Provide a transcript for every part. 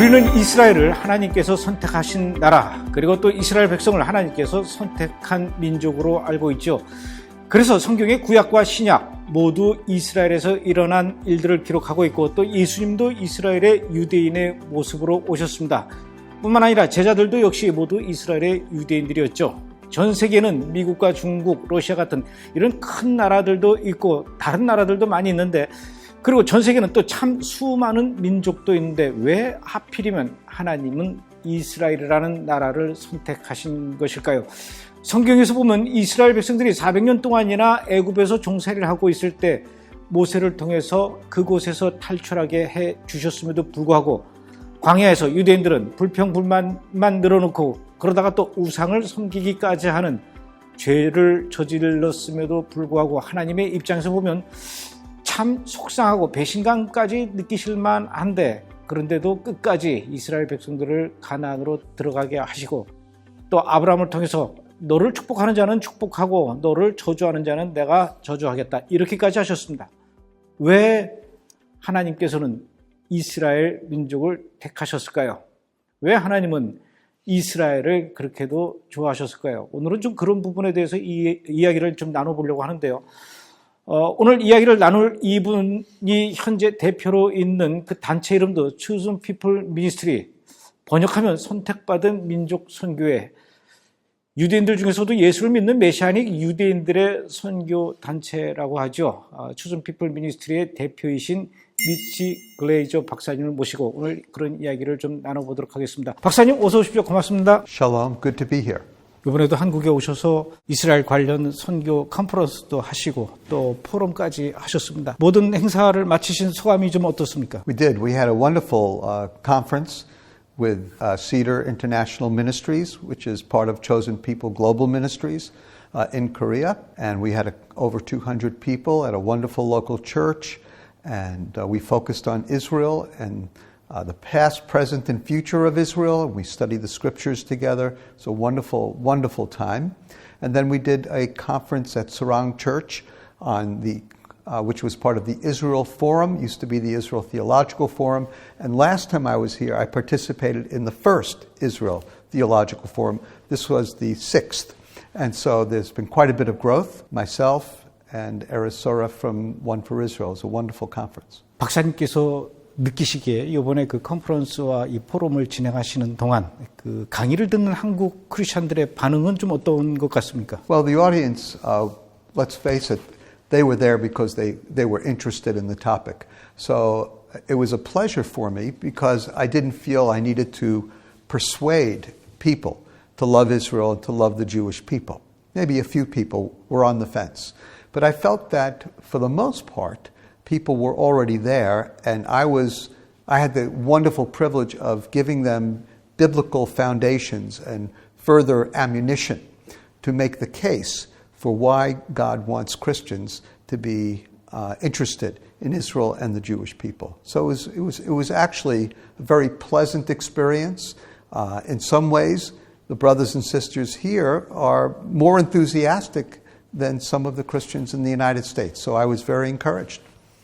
우리는 이스라엘을 하나님께서 선택하신 나라, 그리고 또 이스라엘 백성을 하나님께서 선택한 민족으로 알고 있죠. 그래서 성경의 구약과 신약 모두 이스라엘에서 일어난 일들을 기록하고 있고, 또 예수님도 이스라엘의 유대인의 모습으로 오셨습니다. 뿐만 아니라 제자들도 역시 모두 이스라엘의 유대인들이었죠. 전 세계는 미국과 중국, 러시아 같은 이런 큰 나라들도 있고 다른 나라들도 많이 있는데, 그리고 전 세계는 또 참 수많은 민족도 있는데 왜 하필이면 하나님은 이스라엘이라는 나라를 선택하신 것일까요? 성경에서 보면 이스라엘 백성들이 400년 동안이나 애굽에서 종살이를 하고 있을 때 모세를 통해서 그곳에서 탈출하게 해 주셨음에도 불구하고, 광야에서 유대인들은 불평불만만 늘어놓고 그러다가 또 우상을 섬기기까지 하는 죄를 저질렀음에도 불구하고 하나님의 입장에서 보면 참 속상하고 배신감까지 느끼실 만한데, 그런데도 끝까지 이스라엘 백성들을 가나안으로 들어가게 하시고, 또 아브라함을 통해서 너를 축복하는 자는 축복하고 너를 저주하는 자는 내가 저주하겠다, 이렇게까지 하셨습니다. 왜 하나님께서는 이스라엘 민족을 택하셨을까요? 왜 하나님은 이스라엘을 그렇게도 좋아하셨을까요? 오늘은 좀 그런 부분에 대해서 이야기를 좀 나눠보려고 하는데요. 오늘 이야기를 나눌 이분이 현재 대표로 있는 그 단체 이름도 Chosen People Ministry, 번역하면 선택받은 민족 선교회. 유대인들 중에서도 예수를 믿는 메시아닉 유대인들의 선교 단체라고 하죠. Chosen People Ministry의 대표이신 글레이저 박사님을 모시고 오늘 그런 이야기를 좀 나눠보도록 하겠습니다. 박사님, 어서 오십시오. 고맙습니다. Shalom, good to be here. 이번에도 한국에 오셔서 이스라엘 관련 선교 컨퍼런스도 하시고 또 포럼까지 하셨습니다. 모든 행사를 마치신 소감이 좀 어떻습니까? We did. We had a wonderful conference with Cedar International Ministries, which is part of Chosen People Global Ministries in Korea. And we had over 200 people at a wonderful local church. And we focused on Israel and the past, present, and future of Israel. We studied the scriptures together. It's a wonderful, wonderful time. And then we did a conference at Sarang Church on which was part of the Israel Forum, used to be the Israel Theological Forum. And last time I was here, I participated in the first Israel Theological Forum. This was the sixth. And so there's been quite a bit of growth. Myself and Eris Sora from One for Israel. It was a wonderful conference. 박사님께서 느끼시기에 이번에 그 컨퍼런스와 이 포럼을 진행하시는 동안 그 강의를 듣는 한국 크리스천들의 반응은 좀 어떤 것 같습니까? Well, the audience, let's face it, they were there because they were interested in the topic. So it was a pleasure for me because I didn't feel I needed to persuade people to love Israel and to love the Jewish people. Maybe a few people were on the fence. But I felt that for the most part, people were already there, and I had the wonderful privilege of giving them biblical foundations and further ammunition to make the case for why God wants Christians to be interested in Israel and the Jewish people. So it was actually a very pleasant experience. In some ways, the brothers and sisters here are more enthusiastic than some of the Christians in the United States. So I was very encouraged.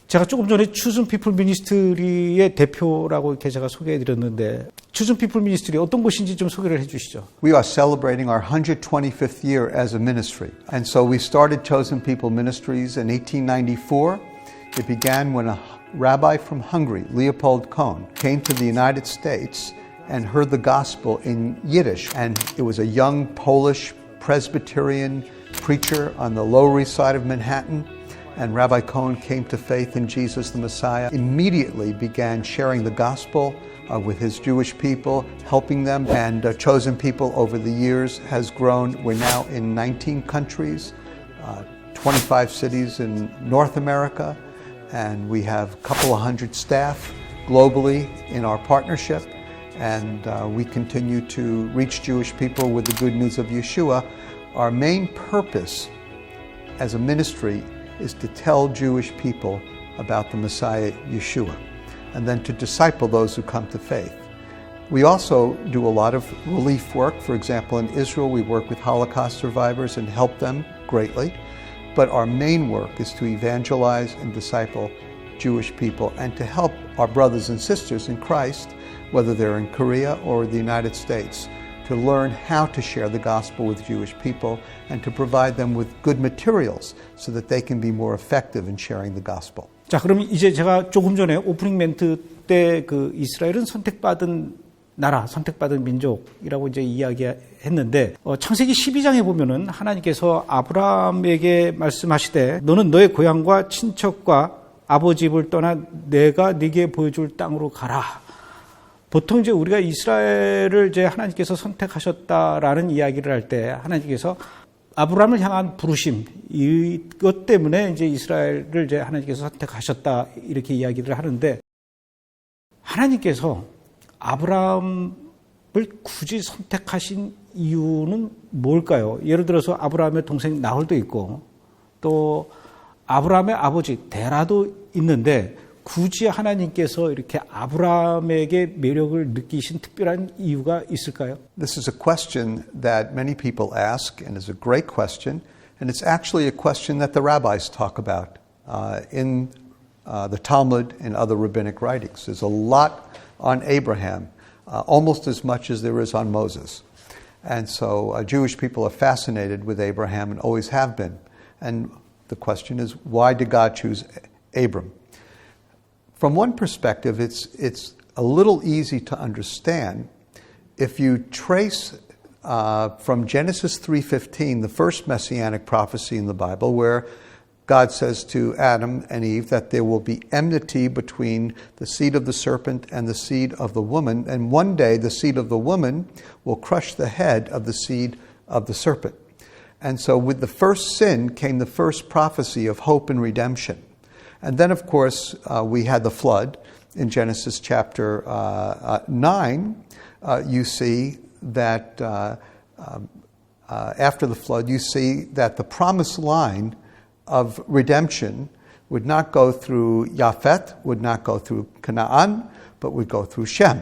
제가 조금 전에 Chosen People Ministry의 대표라고 이렇게 제가 소개해드렸는데, Chosen People Ministry 어떤 곳인지 좀 소개를 해주시죠. We are celebrating our 125th year as a ministry. And so we started Chosen People Ministries in 1894. It began when a rabbi from Hungary, Leopold Kohn, came to the United States and heard the gospel in Yiddish. And it was a young Polish Presbyterian preacher on the Lower East Side of Manhattan. And Rabbi Cohen came to faith in Jesus the Messiah, immediately began sharing the gospel with his Jewish people, helping them. And Chosen People over the years has grown. We're now in 19 countries, 25 cities in North America, and we have a couple of hundred staff globally in our partnership. And we continue to reach Jewish people with the good news of Yeshua. Our main purpose as a ministry is to tell Jewish people about the Messiah, Yeshua, and then to disciple those who come to faith. We also do a lot of relief work. For example, in Israel, we work with Holocaust survivors and help them greatly. But our main work is to evangelize and disciple Jewish people and to help our brothers and sisters in Christ whether they're in Korea or the United States, to learn how to share the gospel with Jewish people and to provide them with good materials so that they can be more effective in sharing the gospel. 자, 그럼 이제 제가 조금 전에 오프닝 멘트 때 그 이스라엘은 선택받은 나라, 선택받은 민족이라고 이제 이야기했는데 창세기 12장에 보면은 하나님께서 아브라함에게 말씀하시되 너는 너의 고향과 친척과 아버지 집을 떠나 내가 네게 보여줄 땅으로 가라. 보통 이제 우리가 이스라엘을 이제 하나님께서 선택하셨다라는 이야기를 할 때 하나님께서 아브라함을 향한 부르심 이것 때문에 이제 이스라엘을 이제 하나님께서 선택하셨다 이렇게 이야기를 하는데 하나님께서 아브라함을 굳이 선택하신 이유는 뭘까요? 예를 들어서 아브라함의 동생 나홀도 있고 또 아브라함의 아버지 데라도 있는데 굳이 하나님께서 이렇게 아브라함에게 매력을 느끼신 특별한 이유가 있을까요? This is a question that many people ask and is a great question, and it's actually a question that the rabbis talk about in the Talmud and other rabbinic writings. There's a lot on Abraham, almost as much as there is on Moses. And so Jewish people are fascinated with Abraham and always have been. And the question is, why did God choose Abram? From one perspective, it's a little easy to understand if you trace from Genesis 3:15, the first messianic prophecy in the Bible, where God says to Adam and Eve that there will be enmity between the seed of the serpent and the seed of the woman, and one day the seed of the woman will crush the head of the seed of the serpent. And so with the first sin came the first prophecy of hope and redemption. And then, of course, we had the flood. In Genesis chapter 9, you see that after the flood, you see that the promised line of redemption would not go through Japheth, would not go through Canaan, but would go through Shem.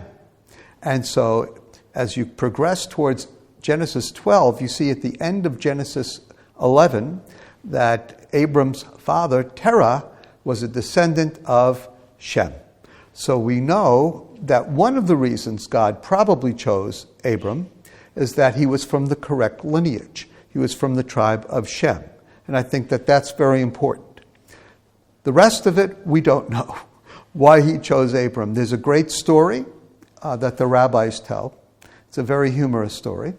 And so as you progress towards Genesis 12, you see at the end of Genesis 11 that Abram's father, Terah, was a descendant of Shem. So we know that one of the reasons God probably chose Abram is that he was from the correct lineage. He was from the tribe of Shem. And I think that that's very important. The rest of it, we don't know why he chose Abram. There's a great story that the rabbis tell. It's a very humorous story.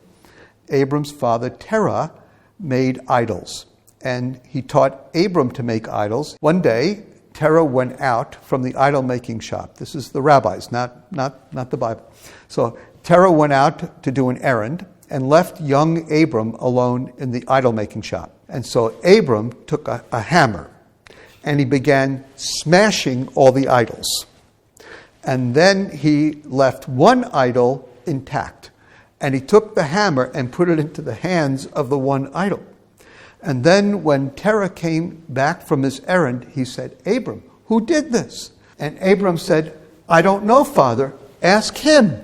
Abram's father, Terah, made idols. And he taught Abram to make idols. One day, Terah went out from the idol-making shop. This is the rabbis, not the Bible. So Terah went out to do an errand and left young Abram alone in the idol-making shop. And so Abram took a hammer and he began smashing all the idols. And then he left one idol intact. And he took the hammer and put it into the hands of the one idol. And then when Terah came back from his errand, he said, Abram, who did this? And Abram said, I don't know, Father. Ask him.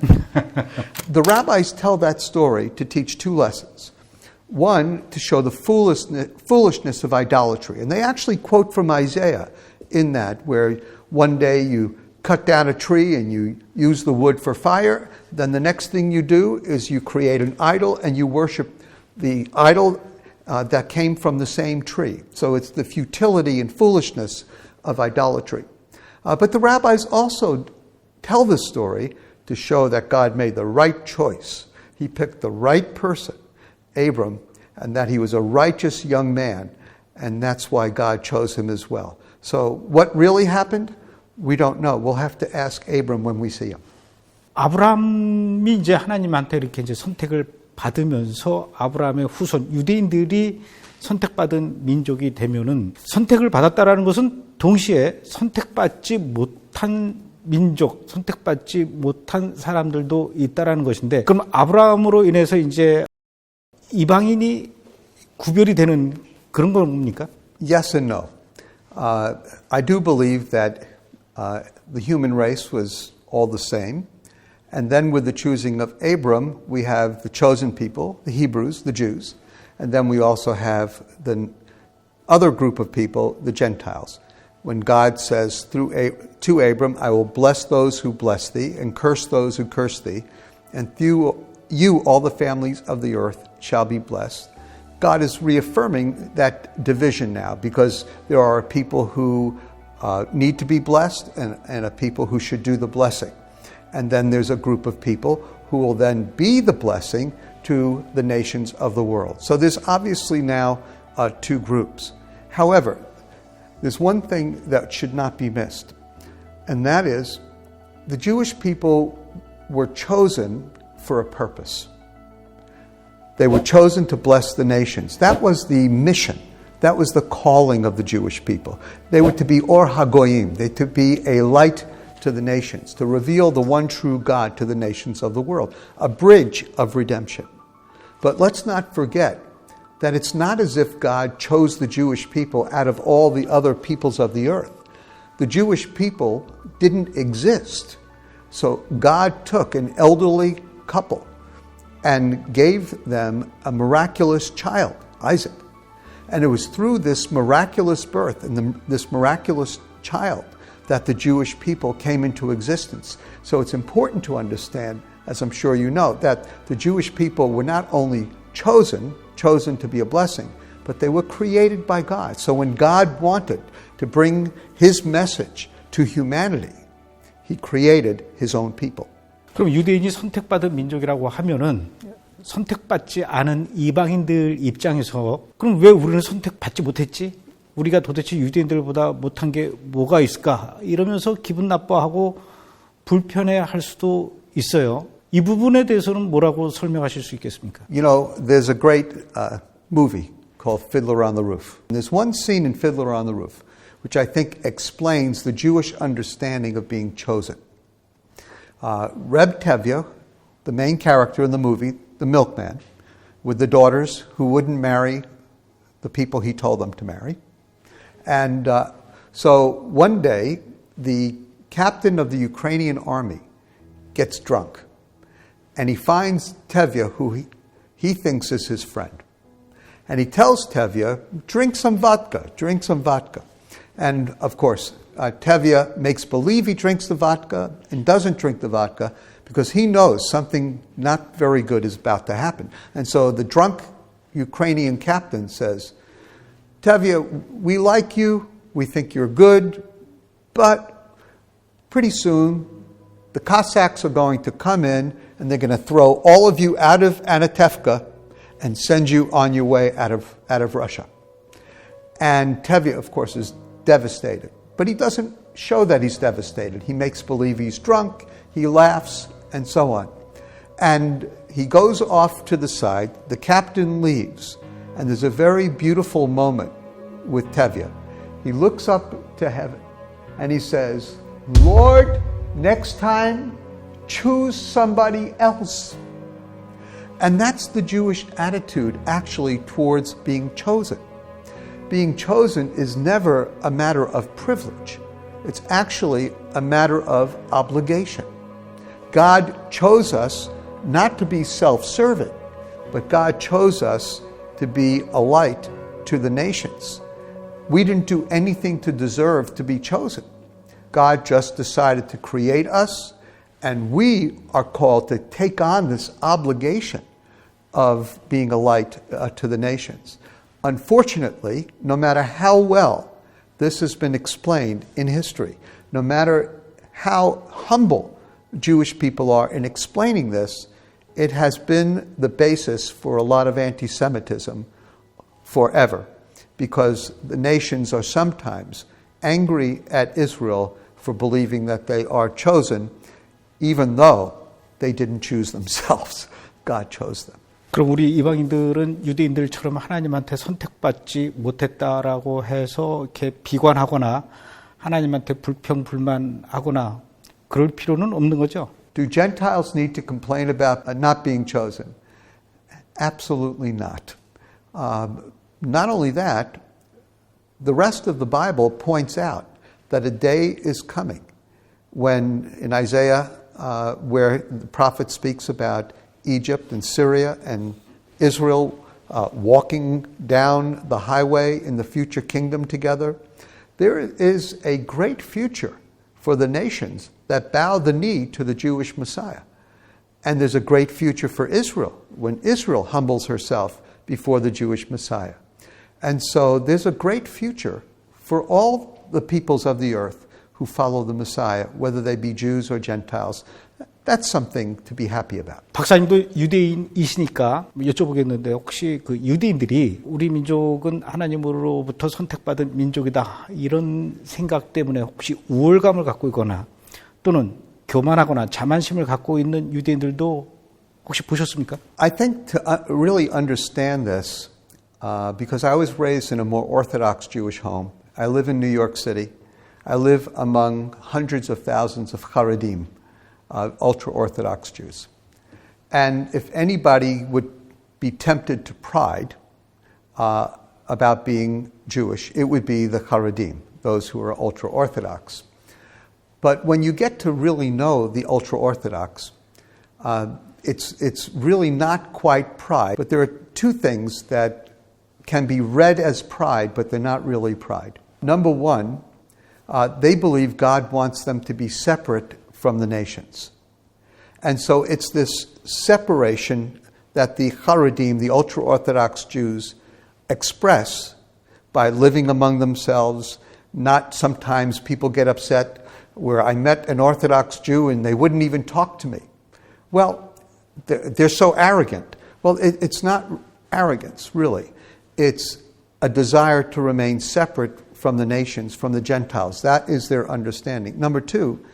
The rabbis tell that story to teach two lessons. One, to show the foolishness of idolatry. And they actually quote from Isaiah in that, where one day you cut down a tree and you use the wood for fire. Then the next thing you do is you create an idol and you worship the idol that came from the same tree. So it's the futility and foolishness of idolatry. But the rabbis also tell this story to show that God made the right choice. He picked the right person, Abram, and that he was a righteous young man, and that's why God chose him as well. So what really happened? We don't know. We'll have to ask Abram when we see him. 아브라함이 이제 하나님한테 이렇게 이제 선택을 받으면서 아브라함의 후손 유대인들이 선택받은 민족이 되면은 선택을 받았다라는 것은 동시에 선택받지 못한 민족, 선택받지 못한 사람들도 있다라는 것인데, 그럼 아브라함으로 인해서 이제 이방인이 구별이 되는 그런 겁니까? Yes and no. I do believe that the human race was all the same. And then with the choosing of Abram, we have the chosen people, the Hebrews, the Jews. And then we also have the other group of people, the Gentiles. when God says to Abram, I will bless those who bless thee and curse those who curse thee, and through you all the families of the earth shall be blessed. God is reaffirming that division now, because there are people who need to be blessed and a people who should do the blessing. And then there's a group of people who will then be the blessing to the nations of the world. So there's obviously now two groups. However, there's one thing that should not be missed, and that is the Jewish people were chosen for a purpose. They were chosen to bless the nations. That was the mission. That was the calling of the Jewish people. They were to be Or HaGoyim. They were to be a light to the nations, to reveal the one true God to the nations of the world, a bridge of redemption. But let's not forget that it's not as if God chose the Jewish people out of all the other peoples of the earth. The Jewish people didn't exist. So God took an elderly couple and gave them a miraculous child, Isaac. And it was through this miraculous birth and this miraculous child that the Jewish people came into existence. So it's important to understand, as I'm sure you know, that the Jewish people were not only chosen to be a blessing, but they were created by God. So when God wanted to bring His message to humanity, He created His own people. 그럼 유대인이 선택받은 민족이라고 하면은 선택받지 않은 이방인들 입장에서 그럼 왜 우리는 선택받지 못했지? 우리가 도대체 유대인들보다 못한 게 뭐가 있을까? 이러면서 기분 나빠하고 불편해할 수도 있어요. 이 부분에 대해서는 뭐라고 설명하실 수 있겠습니까? You know, there's a great movie called Fiddler on the Roof. And there's one scene in Fiddler on the Roof which I think explains the Jewish understanding of being chosen. Reb Tevye, the main character in the movie, the milkman, with the daughters who wouldn't marry the people he told them to marry. And so one day, the captain of the Ukrainian army gets drunk. And he finds Tevye, who he thinks is his friend. And he tells Tevye, drink some vodka. And of course, Tevye makes believe he drinks the vodka and doesn't drink the vodka because he knows something not very good is about to happen. And so the drunk Ukrainian captain says, Tevye, we like you, we think you're good, but pretty soon the Cossacks are going to come in and they're going to throw all of you out of Anatevka and send you on your way out of Russia. And Tevye, of course, is devastated. But he doesn't show that he's devastated. He makes believe he's drunk, he laughs, and so on. And he goes off to the side, the captain leaves, and there's a very beautiful moment with Tevye. He looks up to heaven and he says, Lord, next time, choose somebody else. And that's the Jewish attitude actually towards being chosen. Being chosen is never a matter of privilege. It's actually a matter of obligation. God chose us not to be self-serving, but God chose us to be a light to the nations. We didn't do anything to deserve to be chosen. God just decided to create us, and we are called to take on this obligation of being a light to the nations. Unfortunately, no matter how well this has been explained in history, no matter how humble Jewish people are in explaining this, it has been the basis for a lot of anti-Semitism forever, because the nations are sometimes angry at Israel for believing that they are chosen, even though they didn't choose themselves. God chose them. 그럼 우리 이방인들은 유대인들처럼 하나님한테 선택받지 못했다라고 해서 이렇게 비관하거나 하나님한테 불평불만하거나 그럴 필요는 없는 거죠. Do Gentiles need to complain about not being chosen? Absolutely not. Not only that, the rest of the Bible points out that a day is coming when in Isaiah, where the prophet speaks about Egypt and Syria and Israel walking down the highway in the future kingdom together, There is a great future for the nations that bow the knee to the Jewish Messiah. And there's a great future for Israel when Israel humbles herself before the Jewish Messiah. And so there's a great future for all the peoples of the earth who follow the Messiah, whether they be Jews or Gentiles. That's something to be happy about. 박사님도 유대인이시니까 여쭤보겠는데 혹시 그 유대인들이 우리 민족은 하나님으로부터 선택받은 민족이다 이런 생각 때문에 혹시 우월감을 갖고 있거나 또는 교만하거나 자만심을 갖고 있는 유대인들도 혹시 보셨습니까? I think to really understand this, because I was raised in a more Orthodox Jewish home. I live in New York City. I live among hundreds of thousands of Haredim, ultra-Orthodox Jews. And if anybody would be tempted to pride about being Jewish, it would be the Haredim, those who are ultra-Orthodox. But when you get to really know the ultra-Orthodox, it's really not quite pride. But there are two things that can be read as pride, but they're not really pride. Number one, they believe God wants them to be separate from the nations. And so it's this separation that the Haredim, the ultra-Orthodox Jews, express by living among themselves. Not sometimes people get upset where I met an Orthodox Jew and they wouldn't even talk to me. Well, they're so arrogant. Well, it's not arrogance, really. It's a desire to remain separate from the nations, from the Gentiles. That is their understanding. Number two,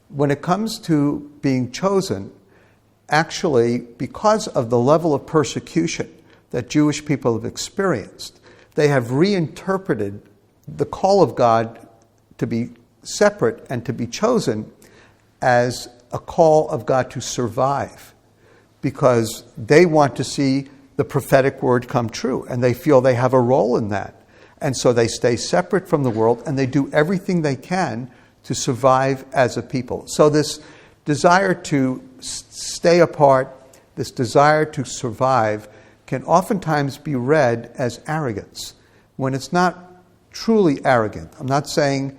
when it comes to being chosen, actually, because of the level of persecution that Jewish people have experienced, they have reinterpreted the call of God to be separate and to be chosen as a call of God to survive, because they want to see the prophetic word come true, and they feel they have a role in that. And so they stay separate from the world, and they do everything they can to survive as a people. So this desire to stay apart, this desire to survive, can oftentimes be read as arrogance, when it's not truly arrogant. I'm not saying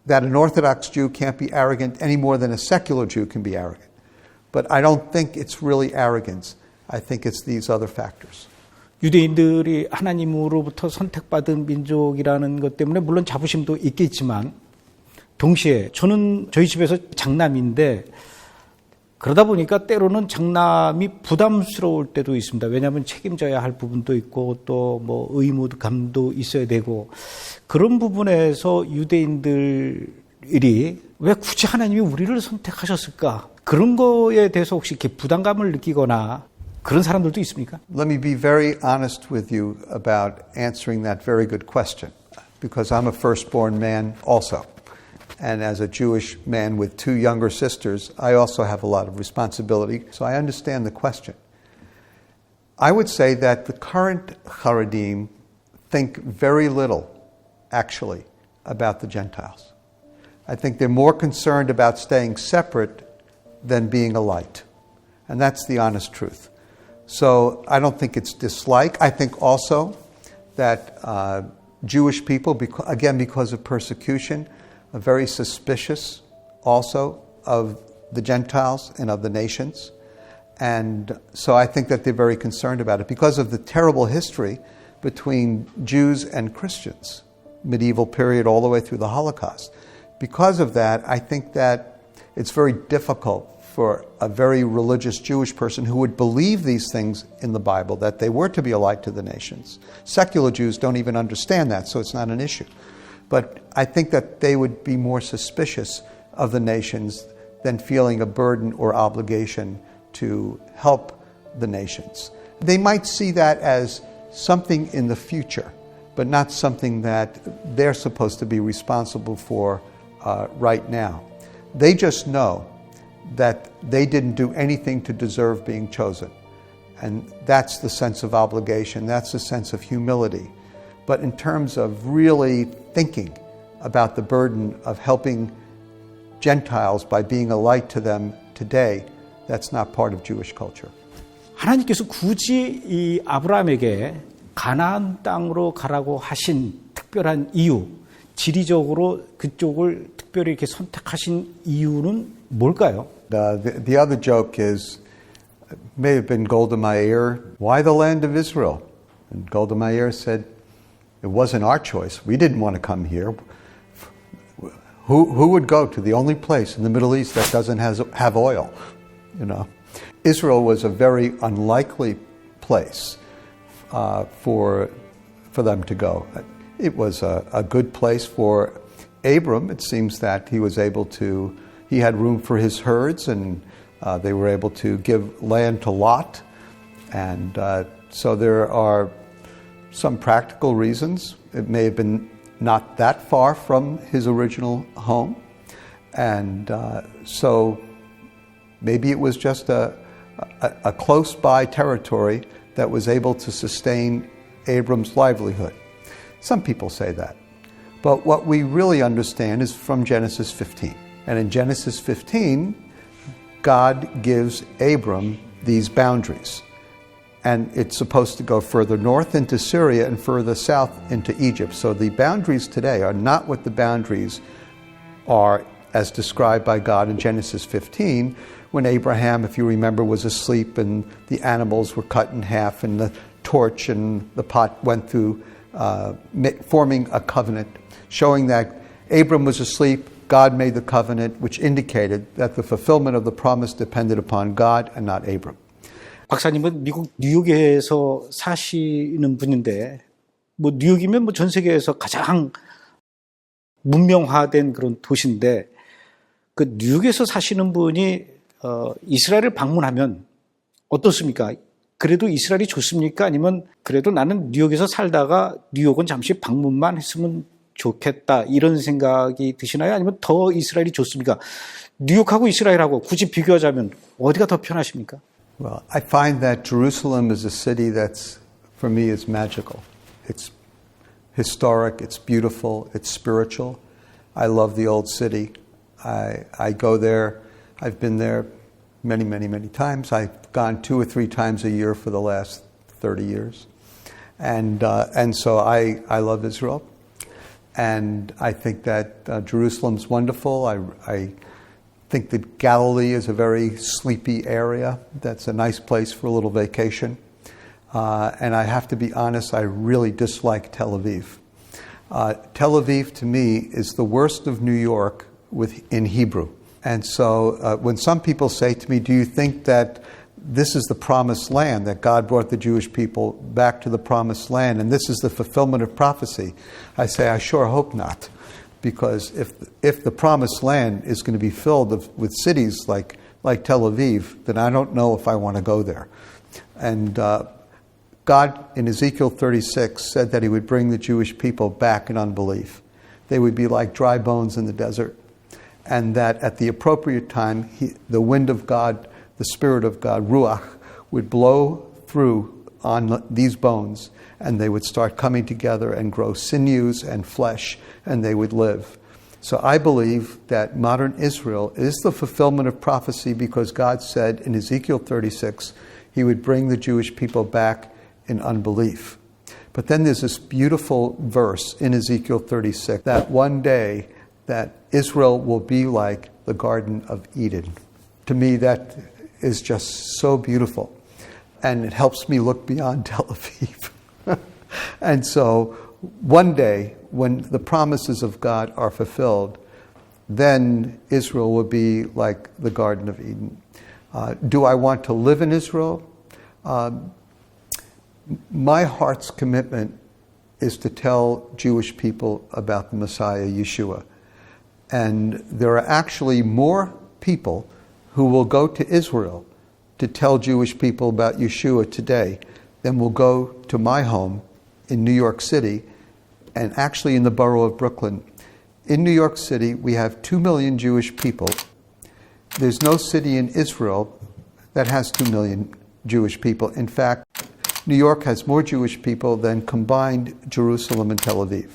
that an Orthodox Jew can't be arrogant any more than a secular Jew can be arrogant. But I don't think it's really arrogance. I think it's these other factors. 유대인들이 하나님으로부터 선택받은 민족이라는 것 때문에 물론 자부심도 있겠지만 동시에 저는 저희 집에서 장남인데 그러다 보니까 때로는 장남이 부담스러울 때도 있습니다. 왜냐하면 책임져야 할 부분도 있고 또 뭐 의무감도 있어야 되고 그런 부분에서 유대인들이 왜 굳이 하나님이 우리를 선택하셨을까? 그런 거에 대해서 혹시 이렇게 부담감을 느끼거나 그런 사람들도 있습니까? Let me be very honest with you about answering that very good question, because I'm a firstborn man also. And as a Jewish man with two younger sisters, I also have a lot of responsibility, so I understand the question. I would say that the current Haredim think very little, actually, about the Gentiles. I think they're more concerned about staying separate than being a light. And that's the honest truth. So I don't think it's dislike. I think also that Jewish people, again, because of persecution, are very suspicious also of the Gentiles and of the nations. And so I think that they're very concerned about it because of the terrible history between Jews and Christians, medieval period all the way through the Holocaust. Because of that, I think that it's very difficult for a very religious Jewish person who would believe these things in the Bible, that they were to be a light to the nations. Secular Jews don't even understand that, so it's not an issue. But I think that they would be more suspicious of the nations than feeling a burden or obligation to help the nations. They might see that as something in the future, but not something that they're supposed to be responsible for right now. They just know that they didn't do anything to deserve being chosen. And that's the sense of obligation, that's the sense of humility. But in terms of really thinking about the burden of helping Gentiles by being a light to them today, that's not part of Jewish culture. 하나님께서 굳이 이 아브라함에게 가나안 땅으로 가라고 하신 특별한 이유, 지리적으로 그쪽을 특별히 이렇게 선택하신 이유는 뭘까요? The other joke is, it may have been Golda Meir, why the land of Israel? And Golda Meir said, it wasn't our choice. We didn't want to come here. Who would go to the only place in the Middle East that doesn't have oil? You know, Israel was a very unlikely place for them to go. It was a good place for Abram. It seems that he had room for his herds, and they were able to give land to Lot. And so there are some practical reasons. It may have been not that far from his original home. And so maybe it was just a close-by territory that was able to sustain Abram's livelihood. Some people say that. But what we really understand is from Genesis 15. And in Genesis 15, God gives Abram these boundaries. And it's supposed to go further north into Syria and further south into Egypt. So the boundaries today are not what the boundaries are as described by God in Genesis 15, when Abraham, if you remember, was asleep and the animals were cut in half and the torch and the pot went through forming a covenant, showing that Abram was asleep, God made the covenant, which indicated that the fulfillment of the promise depended upon God and not Abram. 박사님은 미국 뉴욕에서 사시는 분인데, 뭐 뉴욕이면 뭐 전 세계에서 가장 문명화된 그런 도시인데, 그 뉴욕에서 사시는 분이 이스라엘을 방문하면 어떻습니까? 그래도 이스라엘이 좋습니까? 아니면 그래도 나는 뉴욕에서 살다가 뉴욕은 잠시 방문만 했으면 좋겠다, 이런 생각이 드시나요? 아니면 더 이스라엘이 좋습니까? 뉴욕하고 이스라엘하고 굳이 비교하자면 어디가 더 편하십니까? Well, I find that Jerusalem is a city that's, for me, is magical. It's historic, it's beautiful, it's spiritual. I love the old city. I go there. I've been there many, many, many times. I've gone 2 or 3 times a year for the last 30 years. And so I love Israel. And I think that Jerusalem's wonderful. I think that Galilee is a very sleepy area. That's a nice place for a little vacation. And I have to be honest, I really dislike Tel Aviv. Tel Aviv, to me, is the worst of New York in Hebrew. And so when some people say to me, do you think that this is the promised land, that God brought the Jewish people back to the promised land, and this is the fulfillment of prophecy? I say, I sure hope not. Because if the promised land is going to be filled with cities like Tel Aviv, then I don't know if I want to go there. And God, in Ezekiel 36, said that he would bring the Jewish people back in unbelief. They would be like dry bones in the desert. And that at the appropriate time, the wind of God, the Spirit of God, Ruach, would blow through on these bones, and they would start coming together and grow sinews and flesh, and they would live. So I believe that modern Israel is the fulfillment of prophecy, because God said in Ezekiel 36, he would bring the Jewish people back in unbelief. But then there's this beautiful verse in Ezekiel 36, that one day that Israel will be like the Garden of Eden. To me, that is just so beautiful. And it helps me look beyond Tel Aviv. And so one day, when the promises of God are fulfilled, then Israel will be like the Garden of Eden. Do I want to live in Israel? My heart's commitment is to tell Jewish people about the Messiah, Yeshua. And there are actually more people who will go to Israel to tell Jewish people about Yeshua today than will go to my home in New York City, and actually in the borough of Brooklyn. In New York City, we have 2 million Jewish people. There's no city in Israel that has 2 million Jewish people. In fact, New York has more Jewish people than combined Jerusalem and Tel Aviv.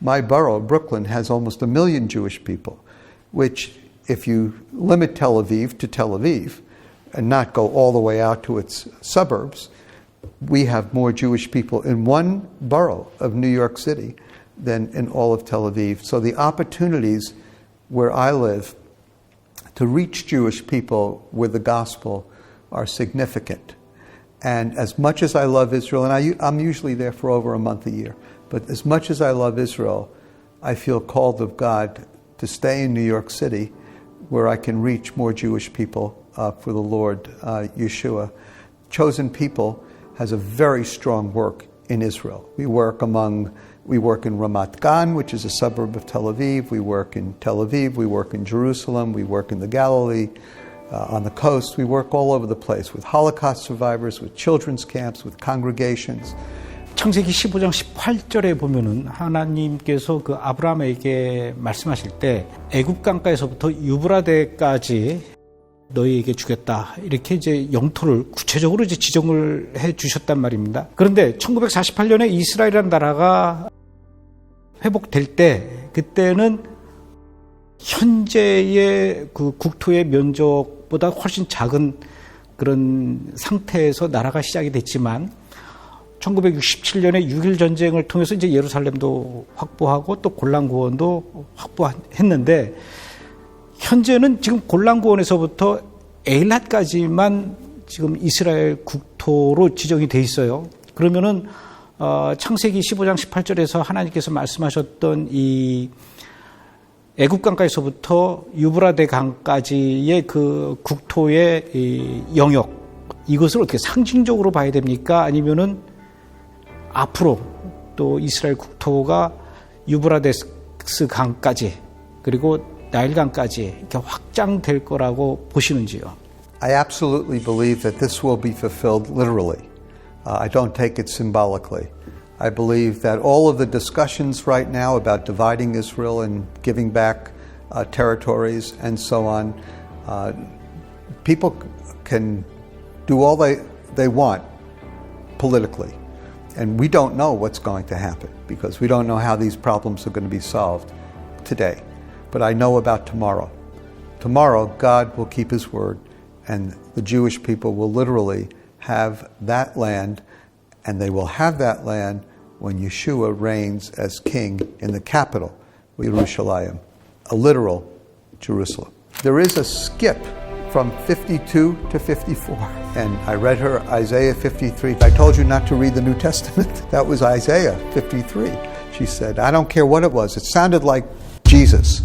My borough, Brooklyn, has almost 1 million Jewish people, which, if you limit Tel Aviv to Tel Aviv and not go all the way out to its suburbs, we have more Jewish people in one borough of New York City than in all of Tel Aviv. So the opportunities where I live to reach Jewish people with the gospel are significant. And as much as I love Israel, and I'm usually there for over a month a year, but as much as I love Israel, I feel called of God to stay in New York City where I can reach more Jewish people for the Lord Yeshua. Chosen People has a very strong work in Israel. We work in Ramat Gan, which is a suburb of Tel Aviv. We work in Tel Aviv. We work in Jerusalem. We work in the Galilee, on the coast. We work all over the place with Holocaust survivors, with children's camps, with congregations. 창세기 15장 18절에 보면은 하나님께서 그 아브라함에게 말씀하실 때 애굽 강가에서부터 유브라데까지 너희에게 주겠다. 이렇게 이제 영토를 구체적으로 이제 지정을 해 주셨단 말입니다. 그런데 1948년에 이스라엘이라는 나라가 회복될 때 그때는 현재의 그 국토의 면적보다 훨씬 작은 그런 상태에서 나라가 시작이 됐지만 1967년에 6.1 전쟁을 통해서 이제 예루살렘도 확보하고 또 골란고원도 확보했는데 현재는 지금 골란고원에서부터 에일랏까지만 지금 이스라엘 국토로 지정이 돼 있어요. 그러면은 창세기 15장 18절에서 하나님께서 말씀하셨던 이 애굽 강가에서부터 유브라데 강까지의 그 국토의 이 영역 이것을 어떻게 상징적으로 봐야 됩니까? 아니면은 앞으로 또 이스라엘 국토가 유브라데스 강까지 그리고 나일강까지 이렇게 확장될 거라고 보시는지요? I absolutely believe that this will be fulfilled literally. I don't take it symbolically. I believe that all of the discussions right now about dividing Israel and giving back territories and so on, people can do all they want politically. And we don't know what's going to happen because we don't know how these problems are going to be solved today. But I know about tomorrow. Tomorrow, God will keep His word, and the Jewish people will literally have that land, and they will have that land when Yeshua reigns as king in the capital, Yerushalayim, a literal Jerusalem. There is a skip from 52 to 54. And I read her Isaiah 53. I told you not to read the New Testament. That was Isaiah 53. She said, I don't care what it was. It sounded like Jesus.